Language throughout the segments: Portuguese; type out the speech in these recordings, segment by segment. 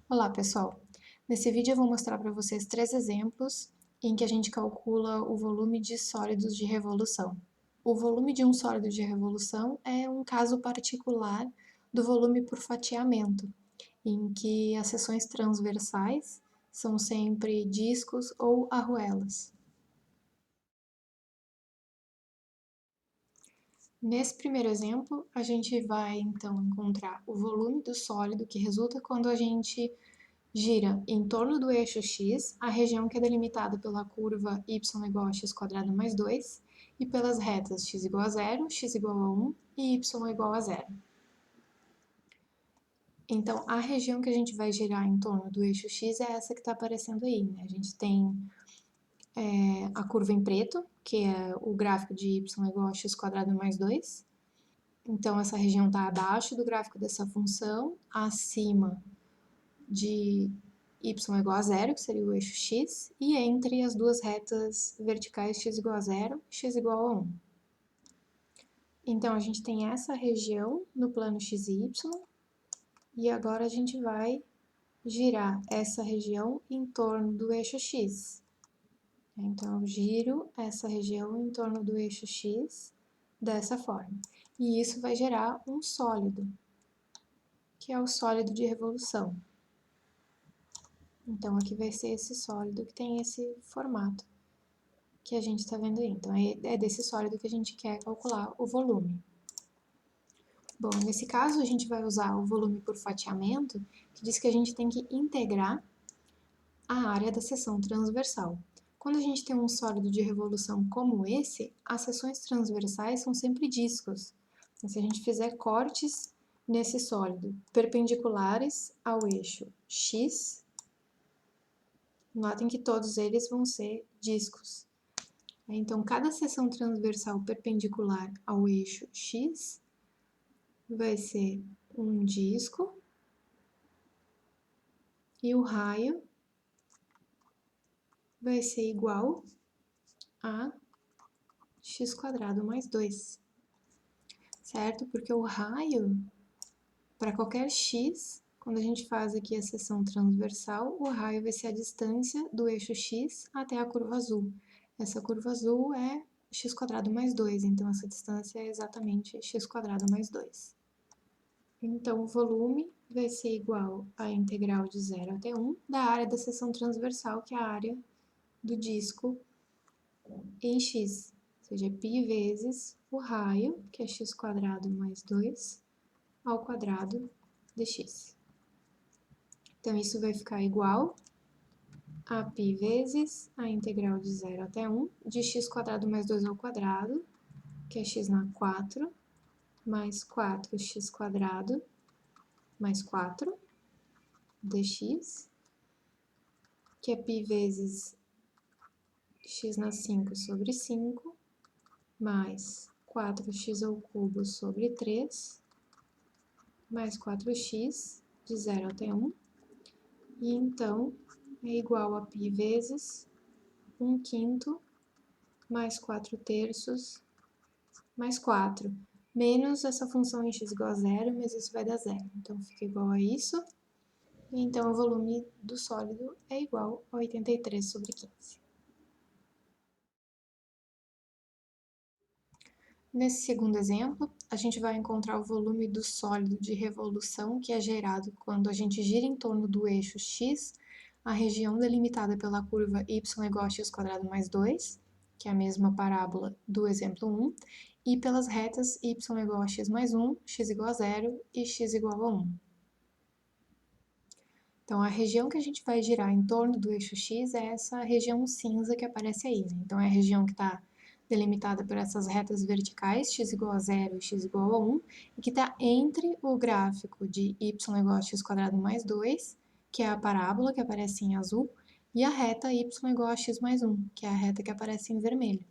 Olá, pessoal! Nesse vídeo eu vou mostrar para vocês 3 exemplos em que a gente calcula o volume de sólidos de revolução. O volume de um sólido de revolução é um caso particular do volume por fatiamento, em que as seções transversais são sempre discos ou arruelas. Nesse primeiro exemplo, a gente vai então encontrar o volume do sólido que resulta quando a gente gira em torno do eixo x a região que é delimitada pela curva y igual a x² mais 2 e pelas retas x igual a 0, x igual a 1 e y igual a 0. Então, a região que a gente vai girar em torno do eixo x é essa que está aparecendo aí, né? A gente tem a curva em preto, que é o gráfico de y igual a x² mais 2. Então, essa região está abaixo do gráfico dessa função, acima de y igual a 0, que seria o eixo x, e entre as duas retas verticais x igual a 0 e x igual a 1. Então, a gente tem essa região no plano x e y, e agora a gente vai girar essa região em torno do eixo x. Então, eu giro essa região em torno do eixo x dessa forma. E isso vai gerar um sólido, que é o sólido de revolução. Então, aqui vai ser esse sólido que tem esse formato que a gente está vendo aí. Então, é desse sólido que a gente quer calcular o volume. Bom, nesse caso, a gente vai usar o volume por fatiamento, que diz que a gente tem que integrar a área da seção transversal. Quando a gente tem um sólido de revolução como esse, as seções transversais são sempre discos. Então, se a gente fizer cortes nesse sólido perpendiculares ao eixo x, notem que todos eles vão ser discos. Então, cada seção transversal perpendicular ao eixo x vai ser um disco e o raio vai ser igual a x² mais 2, certo? Porque o raio, para qualquer x, quando a gente faz aqui a seção transversal, o raio vai ser a distância do eixo x até a curva azul. Essa curva azul é x² mais 2, então essa distância é exatamente x² mais 2. Então, o volume vai ser igual à integral de 0 até 1 da área da seção transversal, que é a área do disco em x, ou seja, π vezes o raio, que é x² mais 2, ao quadrado de x. Então, isso vai ficar igual a π vezes a integral de 0 até 1 de x² mais 2 ao quadrado, que é x na 4, mais 4x² mais 4 dx, que é π vezes x na 5 sobre 5, mais 4x³ sobre 3, mais 4x, de 0 até 1, e então é igual a π vezes 1/5 mais 4/3 mais 4, menos essa função em x igual a 0, mas isso vai dar 0. Então, fica igual a isso. E então, o volume do sólido é igual a 83 sobre 15. Nesse segundo exemplo, a gente vai encontrar o volume do sólido de revolução que é gerado quando a gente gira em torno do eixo x, a região delimitada pela curva y igual a x² mais 2, que é a mesma parábola do exemplo 1, e pelas retas y igual a x mais 1, x igual a 0 e x igual a 1. Então, a região que a gente vai girar em torno do eixo x é essa região cinza que aparece aí, né? Então, é a região que está delimitada por essas retas verticais, x igual a 0 e x igual a 1, e que está entre o gráfico de y igual a x² mais 2, que é a parábola que aparece em azul, e a reta y igual a x mais 1, que é a reta que aparece em vermelho.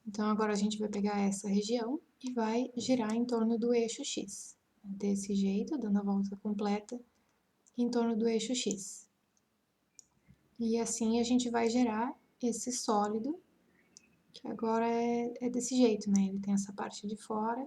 Então, agora a gente vai pegar essa região e vai girar em torno do eixo x. Desse jeito, dando a volta completa em torno do eixo x. E assim a gente vai gerar esse sólido, que agora é desse jeito, né? Ele tem essa parte de fora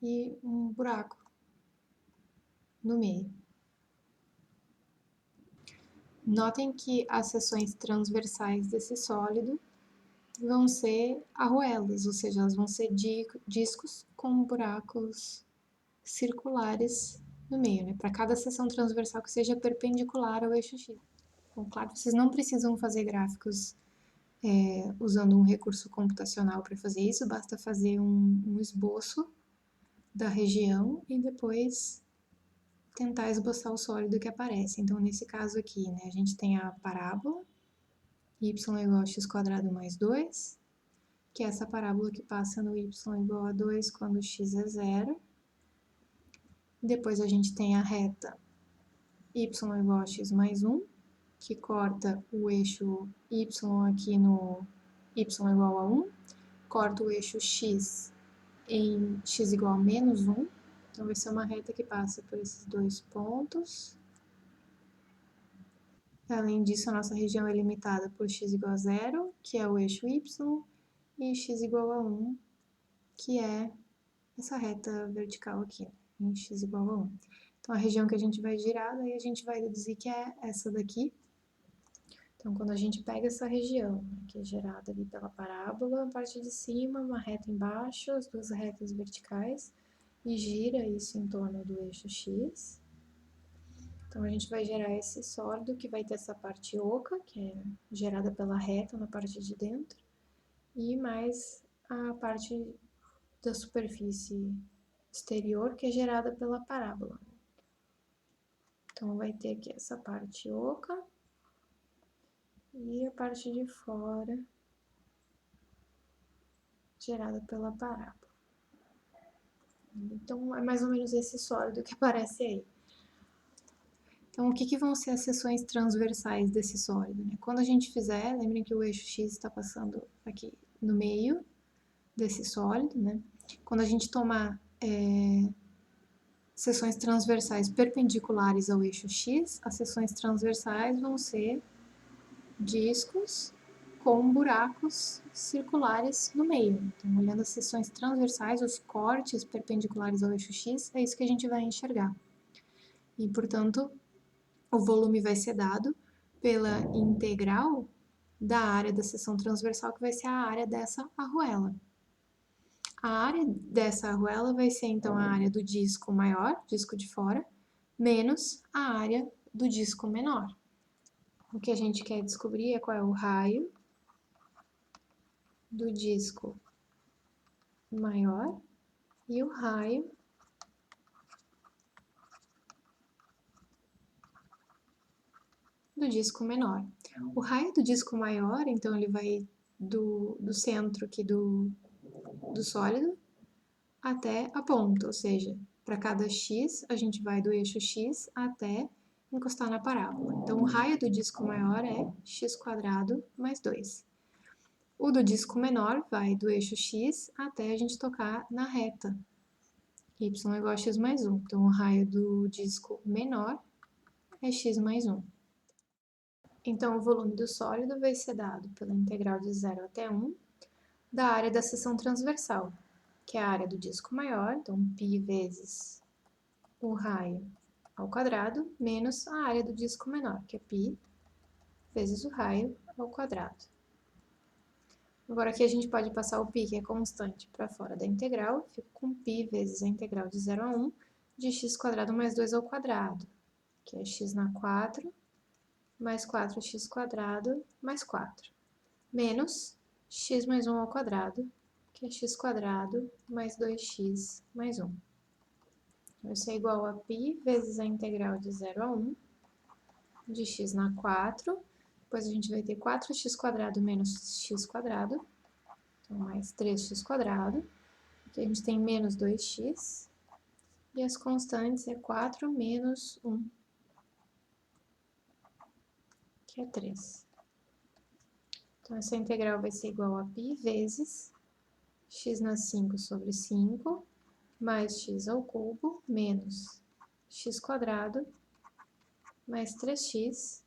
e um buraco no meio. Notem que as seções transversais desse sólido vão ser arruelas, ou seja, elas vão ser discos com buracos circulares no meio, né? Para cada seção transversal que seja perpendicular ao eixo X. Bom, claro, vocês não precisam fazer gráficos usando um recurso computacional para fazer isso, basta fazer um esboço da região e depois tentar esboçar o sólido que aparece. Então, nesse caso aqui, né, a gente tem a parábola y igual a x² mais 2, que é essa parábola que passa no y igual a 2 quando x é 0. Depois a gente tem a reta y igual a x mais 1, que corta o eixo y aqui no y igual a 1, corta o eixo x em x igual a menos 1, então vai ser uma reta que passa por esses dois pontos. Além disso, a nossa região é limitada por x igual a 0, que é o eixo y, e x igual a 1, que é essa reta vertical aqui, em x igual a 1. Então, a região que a gente vai girar, daí a gente vai deduzir que é essa daqui. Então, quando a gente pega essa região, que é gerada ali pela parábola, a parte de cima, uma reta embaixo, as duas retas verticais, e gira isso em torno do eixo x. Então, a gente vai gerar esse sólido que vai ter essa parte oca, que é gerada pela reta na parte de dentro, e mais a parte da superfície exterior, que é gerada pela parábola. Então, vai ter aqui essa parte oca e a parte de fora gerada pela parábola. Então, é mais ou menos esse sólido que aparece aí. Então, o que vão ser as seções transversais desse sólido, né? Quando a gente fizer, lembrem que o eixo x está passando aqui no meio desse sólido, né? Quando a gente tomar seções transversais perpendiculares ao eixo x, as seções transversais vão ser discos com buracos circulares no meio. Então, olhando as seções transversais, os cortes perpendiculares ao eixo x, é isso que a gente vai enxergar. E, portanto, o volume vai ser dado pela integral da área da seção transversal, que vai ser a área dessa arruela. A área dessa arruela vai ser, então, a área do disco maior, disco de fora, menos a área do disco menor. O que a gente quer descobrir é qual é o raio do disco maior e o raio do disco menor. O raio do disco maior, então, ele vai do centro aqui do sólido até a ponta, ou seja, para cada x, a gente vai do eixo x até encostar na parábola. Então, o raio do disco maior é x² mais 2. O do disco menor vai do eixo x até a gente tocar na reta y igual a x mais 1. Então, o raio do disco menor é x mais 1. Então, o volume do sólido vai ser dado pela integral de 0 até 1 da área da seção transversal, que é a área do disco maior, então π vezes o raio ao quadrado, menos a área do disco menor, que é π vezes o raio ao quadrado. Agora aqui a gente pode passar o π, que é constante, para fora da integral, fica com π vezes a integral de 0 a 1 de x² mais 2 ao quadrado, que é x na 4 mais 4x² mais 4, menos x mais 1 ao quadrado, que é x² mais 2x mais 1. Isso é igual a π vezes a integral de 0 a 1 de x na 4, depois a gente vai ter 4x² menos x², então mais 3x², aqui a gente tem menos 2x, e as constantes é 4 menos 1, que é 3. Então, essa integral vai ser igual a π vezes x na 5 sobre 5, mais x ao cubo, menos x² mais 3x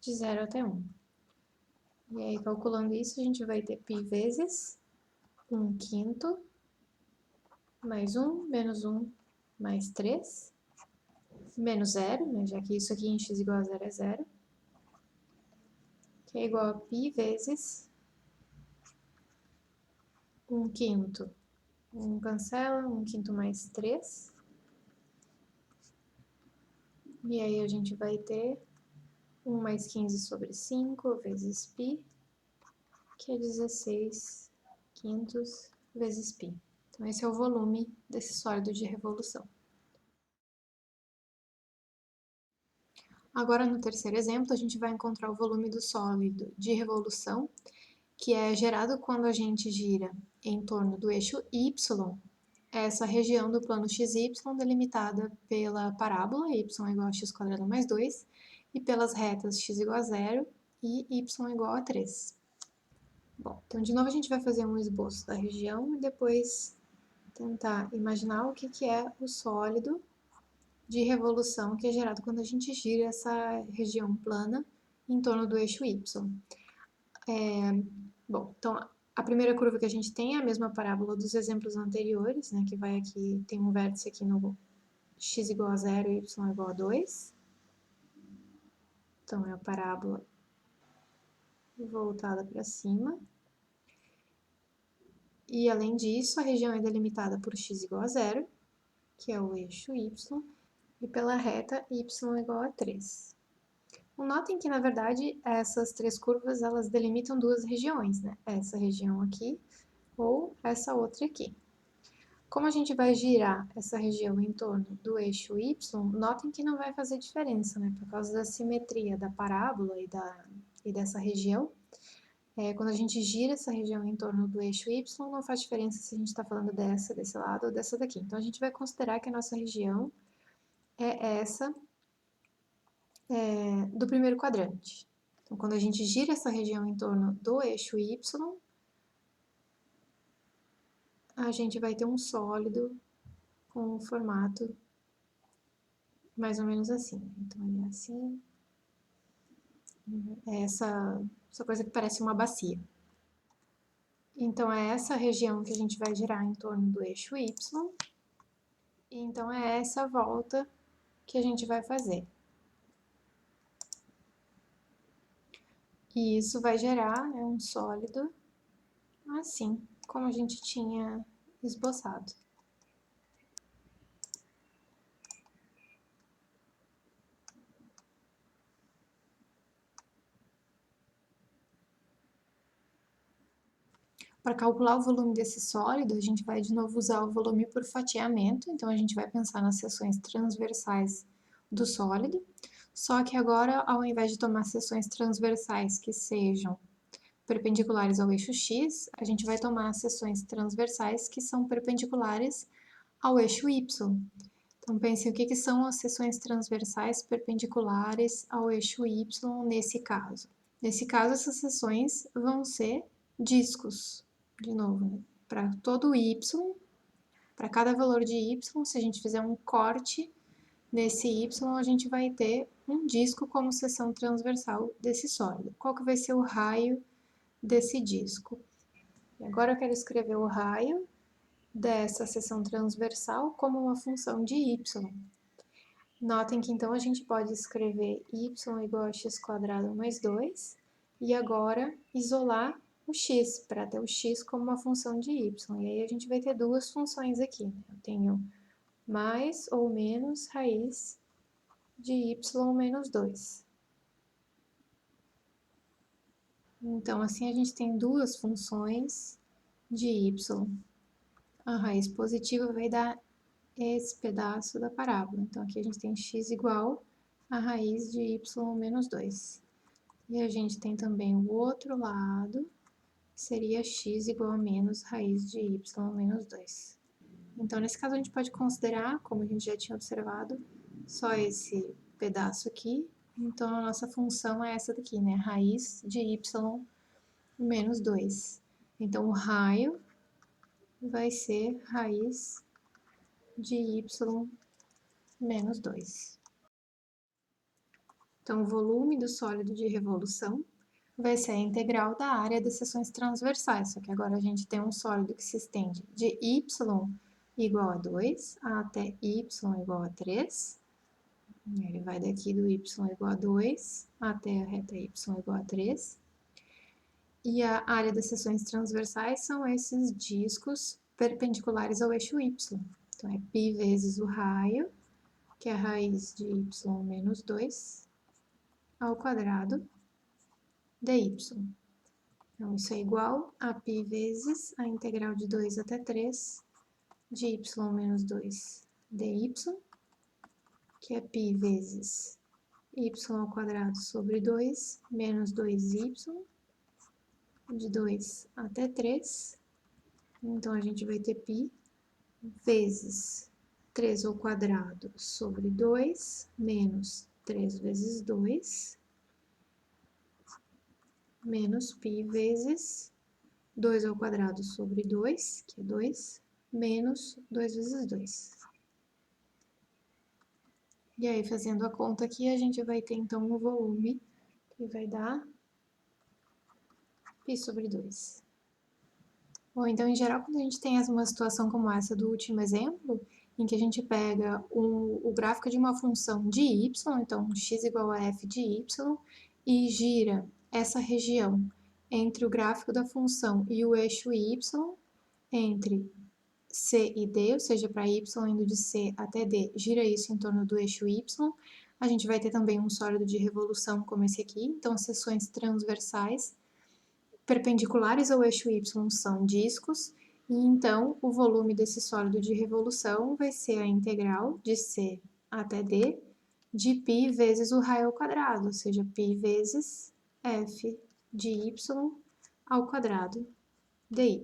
de 0 até 1. E aí, calculando isso, a gente vai ter π vezes 1/5, mais 1, menos 1, mais 3, menos 0, né, já que isso aqui em x igual a 0 é 0, que é igual a π vezes 1/5. 1 cancela, 1/5 mais 3. E aí a gente vai ter 1 mais 15 sobre 5 vezes π, que é 16/5 vezes π. Então, esse é o volume desse sólido de revolução. Agora, no terceiro exemplo, a gente vai encontrar o volume do sólido de revolução, que é gerado quando a gente gira em torno do eixo Y, essa região do plano XY delimitada pela parábola y igual a x² mais 2 e pelas retas x igual a 0 e y igual a 3. Bom, então de novo a gente vai fazer um esboço da região e depois tentar imaginar o que é o sólido de revolução que é gerado quando a gente gira essa região plana em torno do eixo Y. Bom, então a primeira curva que a gente tem é a mesma parábola dos exemplos anteriores, né, que vai aqui, tem um vértice aqui no x igual a 0 e y igual a 2. Então é a parábola voltada para cima. E além disso, a região é delimitada por x igual a 0, que é o eixo y, e pela reta y igual a 3. Notem que, na verdade, essas três curvas, elas delimitam duas regiões, né? Essa região aqui ou essa outra aqui. Como a gente vai girar essa região em torno do eixo y, notem que não vai fazer diferença, né? Por causa da simetria da parábola e dessa região. Quando a gente gira essa região em torno do eixo y, não faz diferença se a gente está falando desse lado ou dessa daqui. Então, a gente vai considerar que a nossa região é essa do primeiro quadrante. Então, quando a gente gira essa região em torno do eixo y, a gente vai ter um sólido com um formato mais ou menos assim. Então, ele é assim. É essa coisa que parece uma bacia. Então, é essa região que a gente vai girar em torno do eixo y. E então, é essa volta que a gente vai fazer. E isso vai gerar um sólido assim, como a gente tinha esboçado. Para calcular o volume desse sólido, a gente vai de novo usar o volume por fatiamento, então a gente vai pensar nas seções transversais do sólido, só que agora, ao invés de tomar seções transversais que sejam perpendiculares ao eixo x, a gente vai tomar seções transversais que são perpendiculares ao eixo y. Então, pense o que são as seções transversais perpendiculares ao eixo y nesse caso. Nesse caso, essas seções vão ser discos, de novo, né? Para todo y, para cada valor de y, se a gente fizer um corte nesse y, a gente vai ter um disco como seção transversal desse sólido. Qual que vai ser o raio desse disco? E agora eu quero escrever o raio dessa seção transversal como uma função de y. Notem que então a gente pode escrever y igual a x² mais 2 e agora isolar o x, para ter o x como uma função de y. E aí a gente vai ter duas funções aqui. Eu tenho mais ou menos raiz de y menos 2. Então, assim a gente tem duas funções de y. A raiz positiva vai dar esse pedaço da parábola. Então, aqui a gente tem x igual a raiz de y menos 2. E a gente tem também o outro lado, que seria x igual a menos raiz de y menos 2. Então, nesse caso, a gente pode considerar, como a gente já tinha observado, só esse pedaço aqui. Então, a nossa função é essa daqui, né? Raiz de y menos 2. Então, o raio vai ser raiz de y menos 2. Então, o volume do sólido de revolução vai ser a integral da área das seções transversais, só que agora a gente tem um sólido que se estende de y igual a 2 até y igual a 3. Ele vai daqui do y igual a 2 até a reta y igual a 3. E a área das seções transversais são esses discos perpendiculares ao eixo y. Então, é π vezes o raio, que é a raiz de y menos 2, ao quadrado dy. Então, isso é igual a π vezes a integral de 2 até 3 de y menos 2 dy, que é π vezes y ao quadrado sobre 2 menos 2y, de 2 até 3. Então, a gente vai ter π vezes 3 ao quadrado sobre 2 menos 3 vezes 2, menos π vezes 2 ao quadrado sobre 2, que é 2, menos 2 vezes 2. E aí, fazendo a conta aqui, a gente vai ter, então, um volume que vai dar π sobre 2. Bom, então, em geral, quando a gente tem uma situação como essa do último exemplo, em que a gente pega o gráfico de uma função de y, então x igual a f de y, e gira essa região entre o gráfico da função e o eixo y, entre C e D, ou seja, para y indo de C até D, gira isso em torno do eixo y. A gente vai ter também um sólido de revolução como esse aqui, então seções transversais perpendiculares ao eixo y são discos, e então o volume desse sólido de revolução vai ser a integral de C até D de π vezes o raio ao quadrado, ou seja, π vezes f de y ao quadrado dy.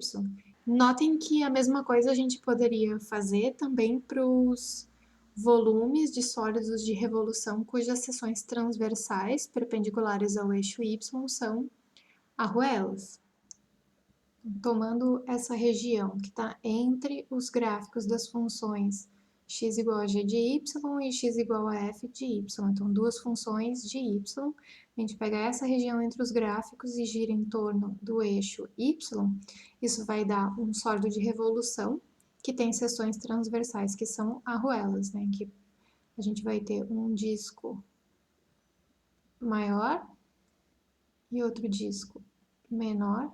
Notem que a mesma coisa a gente poderia fazer também para os volumes de sólidos de revolução cujas seções transversais perpendiculares ao eixo y são arruelas. Tomando essa região que está entre os gráficos das funções x igual a g de y e x igual a f de y. Então, duas funções de y. A gente pega essa região entre os gráficos e gira em torno do eixo y. Isso vai dar um sólido de revolução que tem seções transversais, que são arruelas, né? Que a gente vai ter um disco maior e outro disco menor,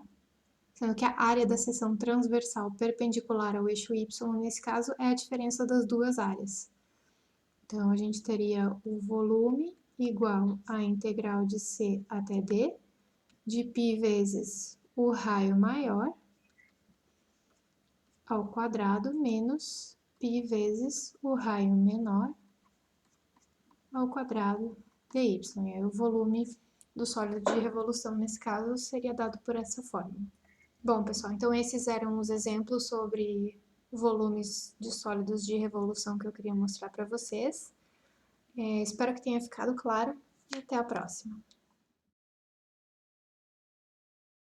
sendo que a área da seção transversal perpendicular ao eixo y, nesse caso, é a diferença das duas áreas. Então, a gente teria o volume igual à integral de C até D, de π vezes o raio maior, ao quadrado, menos π vezes o raio menor, ao quadrado dy. E aí, o volume do sólido de revolução, nesse caso, seria dado por essa forma. Bom, pessoal, então esses eram os exemplos sobre volumes de sólidos de revolução que eu queria mostrar para vocês. Espero que tenha ficado claro e até a próxima.